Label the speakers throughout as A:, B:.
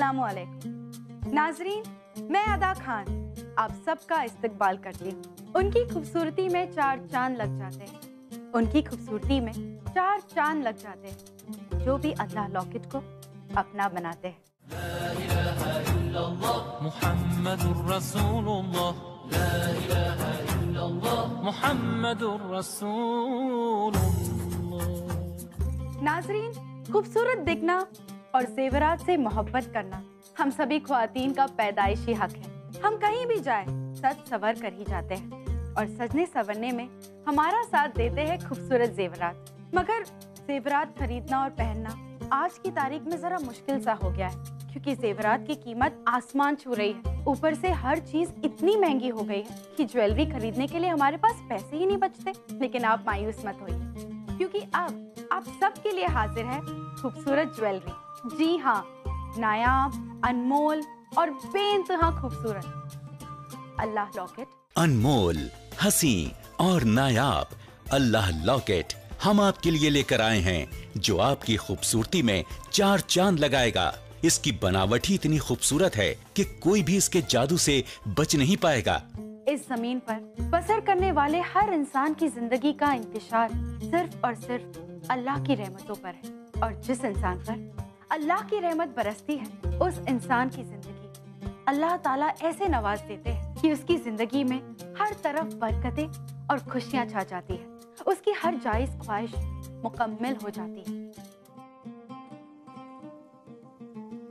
A: अस्सलामुअलैकुम नाजरीन, मैं अदा खान आप सबका इस्तकबाल करती हूँ। उनकी खूबसूरती में चार चांद लग जाते हैं, उनकी खूबसूरती में चार चांद लग जाते हैं, जो भी अल्लाह लॉकेट को अपना बनाते हैं। ला इलाहा इल्लल्लाह मुहम्मदुर रसूलुल्लाह, ला इलाहा इल्लल्लाह मुहम्मदुर रसूलुल्लाह। नाजरीन, खूबसूरत दिखना और जेवरात से मोहब्बत करना हम सभी ख्वातीन का पैदाइशी हक है। हम कहीं भी जाए सज सवर कर ही जाते हैं और सजने संवरने में हमारा साथ देते हैं खूबसूरत जेवरात। मगर जेवरात खरीदना और पहनना आज की तारीख में जरा मुश्किल सा हो गया है, क्योंकि जेवरात की कीमत आसमान छू रही है। ऊपर से हर चीज इतनी महंगी हो गई है कि ज्वेलरी खरीदने के लिए हमारे पास पैसे ही नहीं बचते। लेकिन आप मायूस मत होइए, क्योंकि अब आप सबके लिए हाजिर है खूबसूरत ज्वेलरी। जी हाँ, नायाब, अनमोल और बेइंतहा खूबसूरत अल्लाह लॉकेट।
B: अनमोल, हसी और नायाब अल्लाह लॉकेट हम आपके लिए लेकर आए हैं, जो आपकी खूबसूरती में चार चांद लगाएगा। इसकी बनावट ही इतनी खूबसूरत है कि कोई भी इसके जादू से बच नहीं पाएगा।
A: इस जमीन पर बसर करने वाले हर इंसान की जिंदगी का इंतशार सिर्फ और सिर्फ अल्लाह की रहमतों पर है, और जिस इंसान पर अल्लाह की रहमत बरसती है उस इंसान की जिंदगी अल्लाह ताला ऐसे नवाज देते हैं कि उसकी जिंदगी में हर तरफ बरकतें और खुशियां छा जाती है। उसकी हर जायज ख्वाहिश मुकम्मल हो जाती है।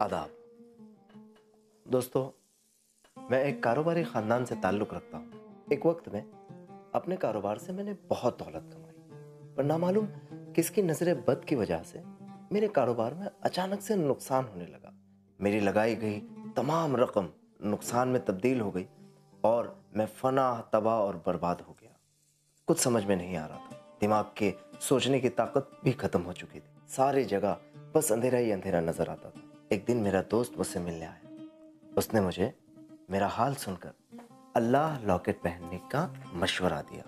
C: आदाब दोस्तों, मैं एक कारोबारी खानदान से ताल्लुक रखता हूँ। एक वक्त में अपने कारोबार से मैंने बहुत दौलत कमाई, पर नामालूम किसकी नजर बद की वजह से मेरे कारोबार में अचानक से नुकसान होने लगा। मेरी लगाई गई तमाम रकम नुकसान में तब्दील हो गई और मैं फना, तबाह और बर्बाद हो गया। कुछ समझ में नहीं आ रहा था, दिमाग के सोचने की ताकत भी खत्म हो चुकी थी। सारी जगह बस अंधेरा ही अंधेरा नजर आता था। एक दिन मेरा दोस्त मुझसे मिलने आया। उसने मुझे मेरा हाल सुनकर अल्लाह लॉकेट पहनने का मशवरा दिया।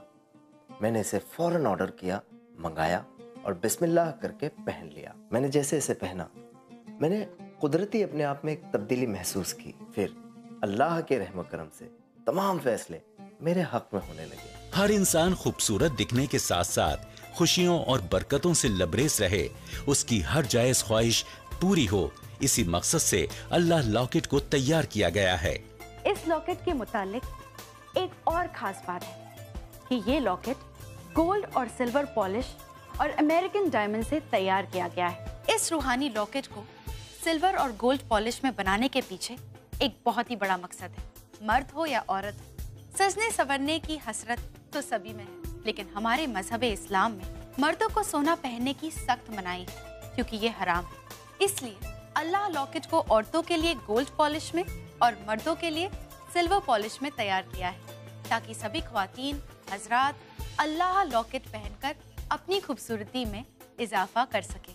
C: मैंने इसे फौरन ऑर्डर किया, मंगाया और बिस्मिल्लाह करके पहन लिया। मैंने जैसे इसे पहना, मैंने कुदरती अपने आप में एक तब्दीली महसूस की। फिर अल्लाह के रहम करम से तमाम फैसले मेरे हक में होने लगे।
B: हर इंसान खूबसूरत दिखने के साथ साथ खुशियों और बरकतों से लबरेज रहे, उसकी हर जायज ख्वाहिश पूरी हो, इसी मकसद से अल्लाह लॉकेट को तैयार किया गया है।
A: इस लॉकेट के मुतालिक एक और खास बात है कि ये लॉकेट गोल्ड और सिल्वर पॉलिश और अमेरिकन डायमंड से तैयार किया गया है। इस रूहानी लॉकेट को सिल्वर और गोल्ड पॉलिश में बनाने के पीछे एक बहुत ही बड़ा मकसद है। मर्द हो या औरत, सजने संवरने की हसरत तो सभी में है, लेकिन हमारे मजहब इस्लाम में मर्दों को सोना पहनने की सख्त मनाही है, क्योंकि ये हराम है। इसलिए अल्लाह लॉकेट को औरतों के लिए गोल्ड पॉलिश में और मर्दों के लिए सिल्वर पॉलिश में तैयार किया है, ताकि सभी ख्वातीन हजरात अल्लाह लॉकेट पहनकर अपनी खूबसूरती में इजाफा कर सके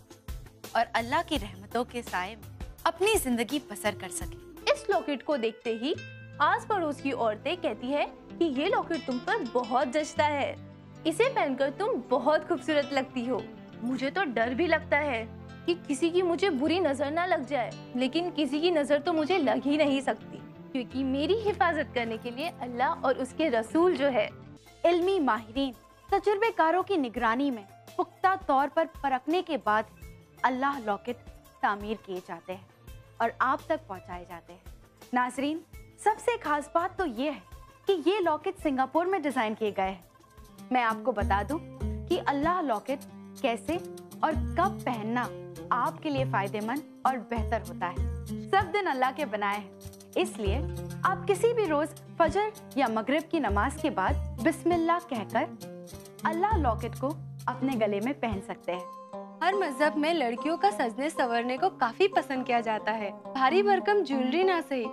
A: और अल्लाह की रहमतों के साए में अपनी जिंदगी बसर कर सके।
D: इस लॉकेट को देखते ही आस पड़ोस की औरतें कहती है कि ये लॉकेट तुम पर बहुत जचता है, इसे पहनकर तुम बहुत खूबसूरत लगती हो। मुझे तो डर भी लगता है कि किसी की मुझे बुरी नजर ना लग जाए, लेकिन किसी की नजर तो मुझे लग ही नहीं सकती, क्योंकि मेरी हिफाजत करने के लिए अल्लाह और उसके रसूल जो है।
A: इल्मी माहिरीन, तजुर्बेकारों की निगरानी में पुख्ता तौर पर परखने के बाद अल्लाह लॉकेट तामीर किए जाते हैं और आप तक पहुंचाए जाते हैं। नाजरीन, सबसे खास बात तो ये है कि ये लॉकेट सिंगापुर में डिजाइन किए गए हैं। मैं आपको बता दूं कि अल्लाह लॉकेट कैसे और कब पहनना आपके लिए फायदेमंद और बेहतर होता है। सब दिन अल्लाह के बनाए हैं, इसलिए आप किसी भी रोज फजर या मगरिब की नमाज के बाद बिस्मिल्लाह कहकर अल्लाह लॉकेट को अपने गले में पहन सकते हैं।
E: हर मजहब में लड़कियों का सजने संवरने को काफी पसंद किया जाता है। भारी भरकम ज्वेलरी ना सही,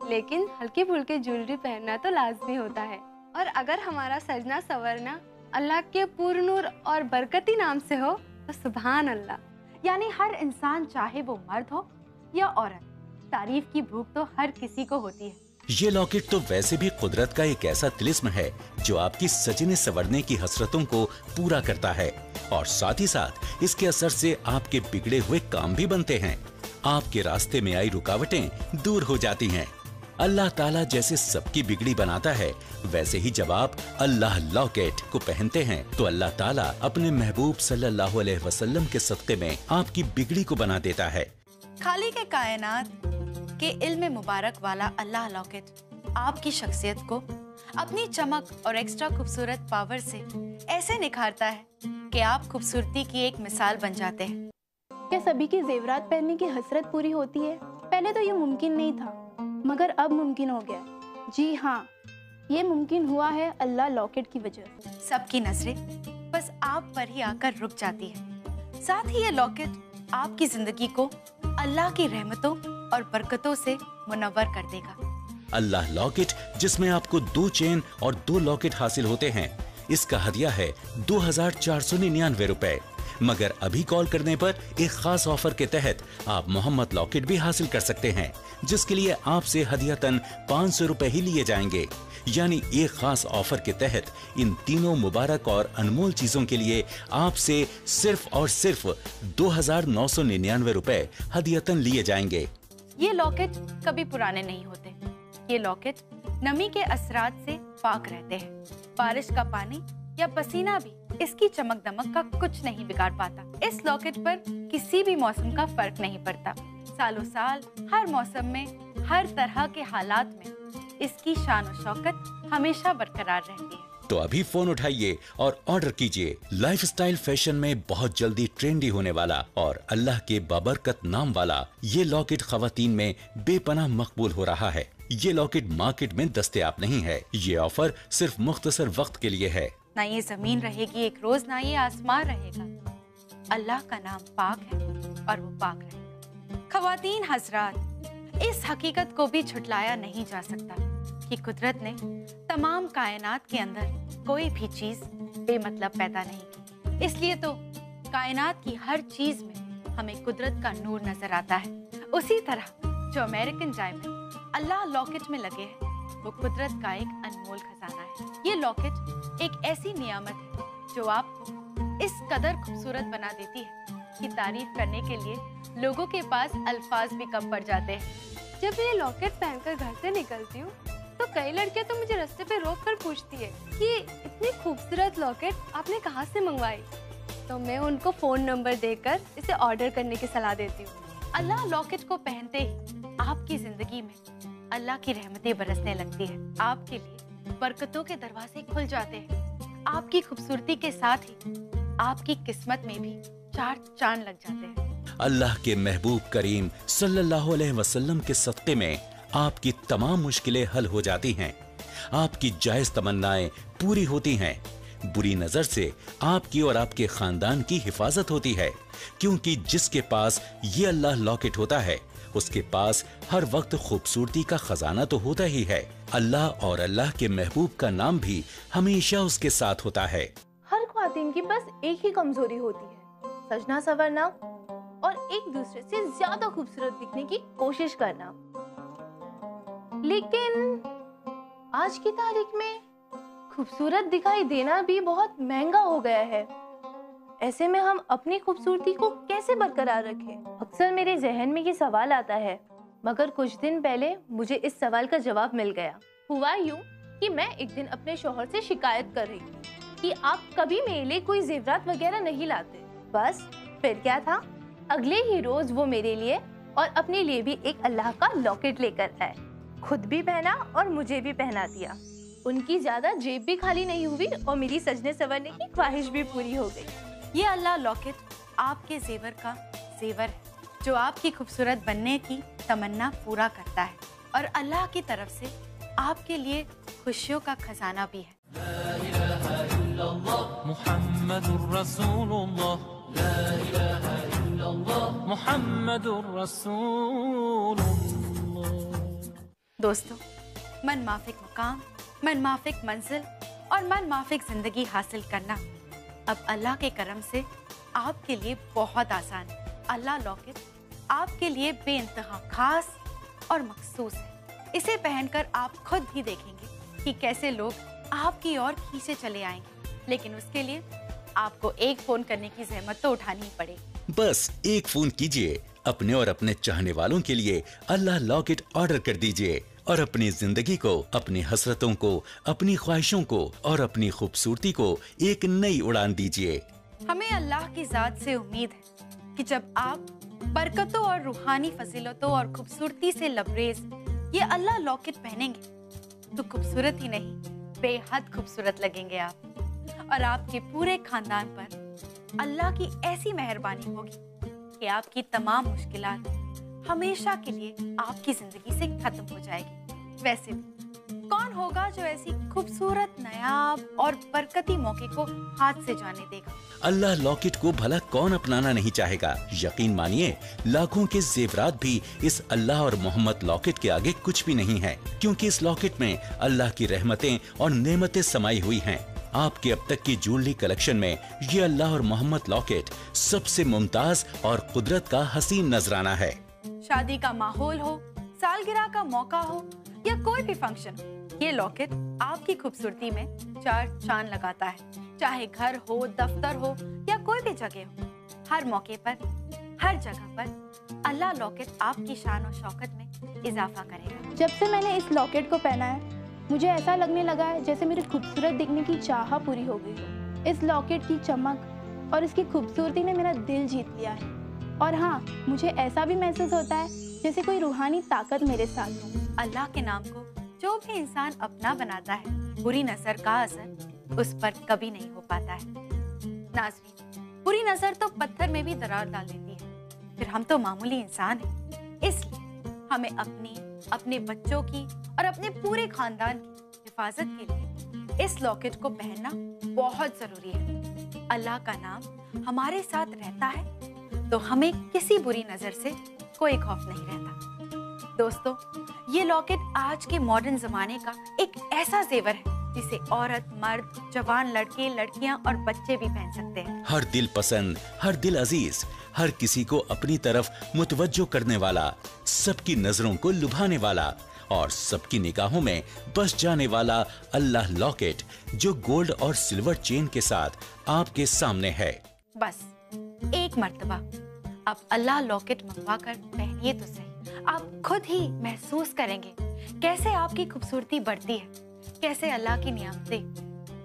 E: लेकिन हल्की फुल्की ज्वेलरी पहनना तो लाजमी होता है। और अगर हमारा सजना संवरना अल्लाह के पुरनूर और बरकती नाम से हो तो सुभान अल्लाह।
A: यानी हर इंसान, चाहे वो मर्द हो या औरत, तारीफ की भूख तो हर किसी को होती है।
B: ये लॉकेट तो वैसे भी कुदरत का एक ऐसा तिलिस्म है जो आपकी सजने संवरने की हसरतों को पूरा करता है, और साथ ही साथ इसके असर से आपके बिगड़े हुए काम भी बनते हैं। आपके रास्ते में आई रुकावटें दूर हो जाती हैं। अल्लाह ताला जैसे सबकी बिगड़ी बनाता है, वैसे ही जब आप अल्लाह लॉकेट को पहनते हैं तो अल्लाह ताला अपने महबूब सल्लल्लाहु अलैहि वसल्लम के सदक़े में आपकी बिगड़ी को बना देता है।
A: खालिक कायनात के इल्म मुबारक वाला अल्लाह लॉकेट आपकी शख्सियत को अपनी चमक और एक्स्ट्रा खूबसूरत पावर से ऐसे निखारता है कि आप खूबसूरती की एक मिसाल बन जाते हैं।
D: क्या सभी की जेवरात पहनने की हसरत पूरी होती है? पहले तो ये मुमकिन नहीं था, मगर अब मुमकिन हो गया। जी हाँ, ये मुमकिन हुआ है अल्लाह लॉकेट की वजह से।
A: सबकी नजरें बस आप पर ही आकर रुक जाती है। साथ ही ये लॉकेट आपकी जिंदगी को अल्लाह की रहमतों और बरकतों से मुनव्वर कर देगा।
B: अल्लाह लॉकेट, जिसमें आपको 2 चेन और 2 लॉकेट हासिल होते हैं, इसका हदिया है 2499 रुपए। मगर अभी कॉल करने पर एक खास ऑफर के तहत आप मोहम्मद लॉकेट भी हासिल कर सकते हैं, जिसके लिए आपसे हदियतन 500 रुपए ही लिए जाएंगे। यानी एक खास ऑफर के तहत इन तीनों मुबारक और अनमोल चीजों के लिए आपसे सिर्फ और सिर्फ 2999 रुपए हदियतन लिए जाएंगे।
A: ये लॉकेट कभी पुराने नहीं होते। ये लॉकेट नमी के असरात से पाक रहते हैं। बारिश का पानी या पसीना भी इसकी चमक दमक का कुछ नहीं बिगाड़ पाता। इस लॉकेट पर किसी भी मौसम का फर्क नहीं पड़ता। सालों साल हर मौसम में, हर तरह के हालात में इसकी शान और शौकत हमेशा बरकरार रहती है।
B: तो अभी फोन उठाइए और ऑर्डर कीजिए। लाइफस्टाइल फैशन में बहुत जल्दी ट्रेंडी होने वाला और अल्लाह के बाबरकत नाम वाला ये लॉकेट खवातीन में बेपनाह मकबूल हो रहा है। ये लॉकेट मार्केट में दस्तयाब नहीं है। ये ऑफर सिर्फ मुख्तसर वक्त के लिए है।
A: ना ये जमीन रहेगी एक रोज, ना ये आसमान रहेगा। अल्लाह का नाम पाक है और वो पाक रहेगा। खवातीन हजरात, इस हकीकत को भी छुटलाया नहीं जा सकता कि कुदरत ने तमाम कायनात के अंदर कोई भी चीज बेमतलब पैदा नहीं की। इसलिए तो कायनात की हर चीज में हमें कुदरत का नूर नजर आता है। उसी तरह जो अमेरिकन डायमंड अल्लाह लॉकेट में लगे हैं, वो कुदरत का एक अनमोल खजाना है। ये लॉकेट एक ऐसी नियामत है जो आपको इस कदर खूबसूरत बना देती है कि तारीफ करने के लिए लोगों के पास अल्फाज भी कम पड़ जाते हैं।
E: जब मैं ये लॉकेट पहनकर घर से निकलती हूँ तो कई लड़कियाँ तो मुझे रास्ते पे रोक कर पूछती है कि इतनी खूबसूरत लॉकेट आपने कहाँ से मंगवाई। तो मैं उनको फोन नंबर देकर इसे ऑर्डर करने की सलाह देती हूँ।
A: अल्लाह लॉकेट को पहनते ही आपकी जिंदगी में अल्लाह की रहमतें बरसने लगती है। आपके लिए बरकतों के दरवाजे खुल जाते हैं। आपकी खूबसूरती के साथ ही आपकी किस्मत में भी 4 चांद लग जाते हैं।
B: अल्लाह के महबूब करीम सल्लल्लाहु अलैहि वसल्लम के सदक़े में आपकी तमाम मुश्किलें हल हो जाती हैं। आपकी जायज तमन्नाएं पूरी होती हैं। बुरी नजर से आपकी और आपके खानदान की हिफाजत होती है, क्योंकि जिसके पास ये अल्लाह लॉकेट होता है उसके पास हर वक्त खूबसूरती का खजाना तो होता ही है। अल्लाह और अल्लाह के महबूब का नाम भी हमेशा उसके साथ होता है।
D: हर ख्वातीन की बस एक ही कमजोरी होती है, सजना संवरना और एक दूसरे से ज्यादा खूबसूरत दिखने की कोशिश करना। लेकिन आज की तारीख में खूबसूरत दिखाई देना भी बहुत महंगा हो गया है। ऐसे में हम अपनी खूबसूरती को कैसे बरकरार रखें? अक्सर मेरे जहन में ये सवाल आता है, मगर कुछ दिन पहले मुझे इस सवाल का जवाब मिल गया। हुआ यूं कि मैं एक दिन अपने शौहर से शिकायत कर रही थी कि आप कभी मेरे लिए कोई जेवरात वगैरह नहीं लाते। बस फिर क्या था, अगले ही रोज वो मेरे लिए और अपने लिए भी एक अल्लाह का लॉकेट लेकर आए। खुद भी पहना और मुझे भी पहना दिया। उनकी ज्यादा जेब भी खाली नहीं हुई और मेरी सजने संवरने की ख्वाहिश भी पूरी हो गई।
A: ये अल्लाह लॉकेट आपके जेवर का जेवर है, जो आपकी खूबसूरत बनने की तमन्ना पूरा करता है और अल्लाह की तरफ से आपके लिए खुशियों का खजाना भी है। ला इलाहा इल्लल्लाह मुहम्मदुर रसूलुल्लाह, ला इलाहा इल्लल्लाह मुहम्मदुर रसूलुल्लाह। दोस्तों, मन माफिक मुकाम, मन माफिक मंजिल और मन माफिक जिंदगी हासिल करना अब अल्लाह के करम से आपके लिए बहुत आसान है। अल्लाह लॉकेट आपके लिए बेइंतहा खास और मखसूस है। इसे पहनकर आप खुद ही देखेंगे कि कैसे लोग आपकी ओर खींचे चले आएंगे। लेकिन उसके लिए आपको एक फोन करने की जहमत तो उठानी ही पड़ेगी।
B: बस एक फोन कीजिए, अपने और अपने चाहने वालों के लिए अल्लाह लॉकेट ऑर्डर कर दीजिए और अपनी जिंदगी को, अपनी हसरतों को, अपनी ख्वाहिशों को और अपनी खूबसूरती को एक नई उड़ान दीजिए।
A: हमें अल्लाह की जात से उम्मीद है कि जब आप बरकतों और रूहानी फजीलतों और खूबसूरती से लबरेज ये अल्लाह लॉकेट पहनेंगे तो खूबसूरत ही नहीं, बेहद खूबसूरत लगेंगे आप। और आपके पूरे खानदान पर अल्लाह की ऐसी मेहरबानी होगी कि आपकी तमाम मुश्किलात हमेशा के लिए आपकी जिंदगी से खत्म हो जाएगी। वैसे भी कौन होगा जो ऐसी खूबसूरत, नायाब और बरकती मौके को हाथ से जाने देगा।
B: अल्लाह लॉकेट को भला कौन अपनाना नहीं चाहेगा। यकीन मानिए, लाखों के जेवरात भी इस अल्लाह और मोहम्मद लॉकेट के आगे कुछ भी नहीं है, क्योंकि इस लॉकेट में अल्लाह की रहमतें और नेमतें समाई हुई हैं। आपके अब तक की ज्वेलरी कलेक्शन में ये अल्लाह और मोहम्मद लॉकेट सबसे मुमताज और कुदरत का हसीन नजराना है।
A: शादी का माहौल हो, सालगिरह का मौका हो या कोई भी फंक्शन हो, ये लॉकेट आपकी खूबसूरती में चार चांद लगाता है। चाहे घर हो, दफ्तर हो या कोई भी जगह हो, हर मौके पर, हर जगह पर अल्लाह लॉकेट आपकी शान और शौकत में इजाफा करेगा।
F: जब से मैंने इस लॉकेट को पहना है, मुझे ऐसा लगने लगा है जैसे मेरी खूबसूरत दिखने की चाह पूरी हो गई हो। इस लॉकेट की चमक और इसकी खूबसूरती ने मेरा दिल जीत लिया है। और हाँ, मुझे ऐसा भी महसूस होता है जैसे कोई रूहानी ताकत मेरे साथ हो।
A: अल्लाह के नाम को जो भी इंसान अपना बनाता है, बुरी नजर का असर उस पर कभी नहीं हो पाता है। नाज़रीन, बुरी नजर तो पत्थर में भी दरार डाल देती है, फिर हम तो मामूली इंसान हैं। इसलिए हमें अपनी, अपने बच्चों की और अपने पूरे खानदान की हिफाजत के लिए इस लॉकेट को पहनना बहुत जरूरी है। अल्लाह का नाम हमारे साथ रहता है तो हमें किसी बुरी नजर से कोई खौफ नहीं रहता। दोस्तों, ये लॉकेट आज के मॉडर्न जमाने का एक ऐसा जेवर है जिसे औरत, मर्द, जवान लड़के, लड़कियां और बच्चे भी पहन सकते हैं।
B: हर दिल पसंद, हर दिल अजीज, हर किसी को अपनी तरफ मुतवज्जो करने वाला, सबकी नजरों को लुभाने वाला और सबकी निगाहों में बस जाने वाला अल्लाह लॉकेट, जो गोल्ड और सिल्वर चेन के साथ आपके सामने है।
A: बस एक मर्तबा आप अल्लाह लॉकेट मंगवा कर पहनिए तो सही। आप खुद ही महसूस करेंगे कैसे आपकी खूबसूरती बढ़ती है, कैसे अल्लाह की नियामतें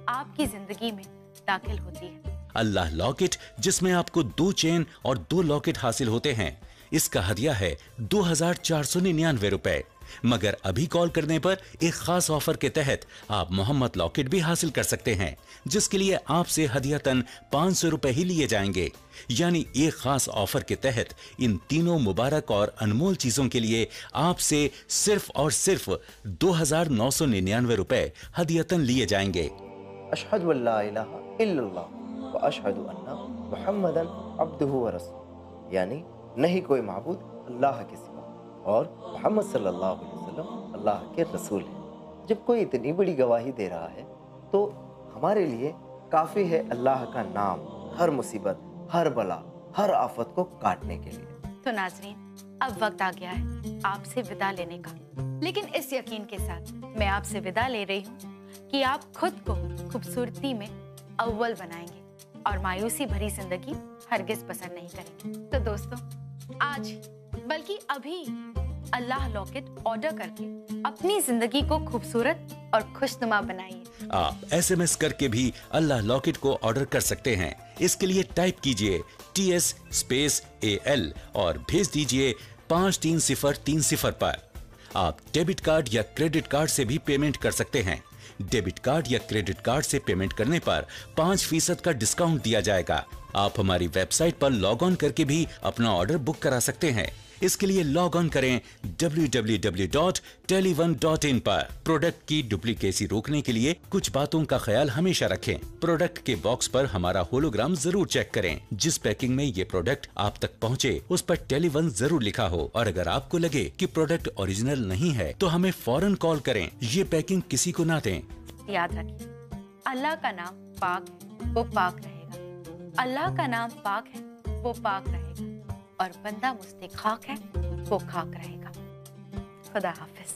A: आपकी जिंदगी में दाखिल होती है।
B: अल्लाह लॉकेट, जिसमें आपको 2 चेन और 2 लॉकेट हासिल होते हैं, इसका हदिया है 2499 रुपए। मगर अभी कॉल करने पर एक खास ऑफर के तहत आप मोहम्मद लॉकेट भी हासिल कर सकते हैं, जिसके लिए आपसे हदियतन 500 रुपए ही लिए जाएंगे। यानी एक खास ऑफर के तहत इन तीनों मुबारक और अनमोल चीजों के लिए आपसे सिर्फ और सिर्फ 2999 रुपए हदियतन लिए जाएंगे।
C: अशहदु अल्ला इलाहा इल्लल्लाह व अशहदु अन्ना मुहम्मदन अब्दुहु व रसूलुहु, यानी नहीं कोई माबूद अल्लाह के सिवा और मोहम्मद सल्लल्लाहु अलैहि वसल्लम अल्लाह के रसूल हैं। जब कोई इतनी बड़ी गवाही दे रहा है तो हमारे लिए काफ़ी है अल्लाह का नाम हर मुसीबत, हर बला, हर आफत को काटने के लिए।
A: तो नाजरीन, अब वक्त आ गया है आपसे विदा लेने का, लेकिन इस यकीन के साथ मैं आपसे विदा ले रही हूँ कि आप खुद को खूबसूरती में अव्वल बनाएंगे और मायूसी भरी जिंदगी हरगिज पसंद नहीं करेंगे। तो दोस्तों, आज बल्कि अभी अल्लाह लॉकेट ऑर्डर करके अपनी जिंदगी को खूबसूरत और खुशनुमा बनाइए।
B: आप SMS करके भी अल्लाह लॉकेट को ऑर्डर कर सकते हैं। इसके लिए टाइप कीजिए TS_AL और भेज दीजिए 53030 पर। आप डेबिट कार्ड या क्रेडिट कार्ड से भी पेमेंट कर सकते हैं। डेबिट कार्ड या क्रेडिट कार्ड से पेमेंट करने पर 5% का डिस्काउंट दिया जाएगा। आप हमारी वेबसाइट पर लॉग ऑन करके भी अपना ऑर्डर बुक करा सकते हैं। इसके लिए लॉग ऑन करें www.tele1.in पर। प्रोडक्ट की डुप्लीकेसी रोकने के लिए कुछ बातों का ख्याल हमेशा रखें। प्रोडक्ट के बॉक्स पर हमारा होलोग्राम जरूर चेक करें। जिस पैकिंग में ये प्रोडक्ट आप तक पहुंचे, उस पर Tele1 जरूर लिखा हो। और अगर आपको लगे कि प्रोडक्ट ओरिजिनल नहीं है तो हमें फौरन कॉल करें। ये पैकिंग किसी को ना दें।
A: याद रखिए, अल्लाह का नाम पाक है, वो पाक रहेगा। अल्लाह का नाम पाक है, वो पाक रहेगा। और बंदा मुस्तखाक है, वो खाक रहेगा। खुदा हाफिज।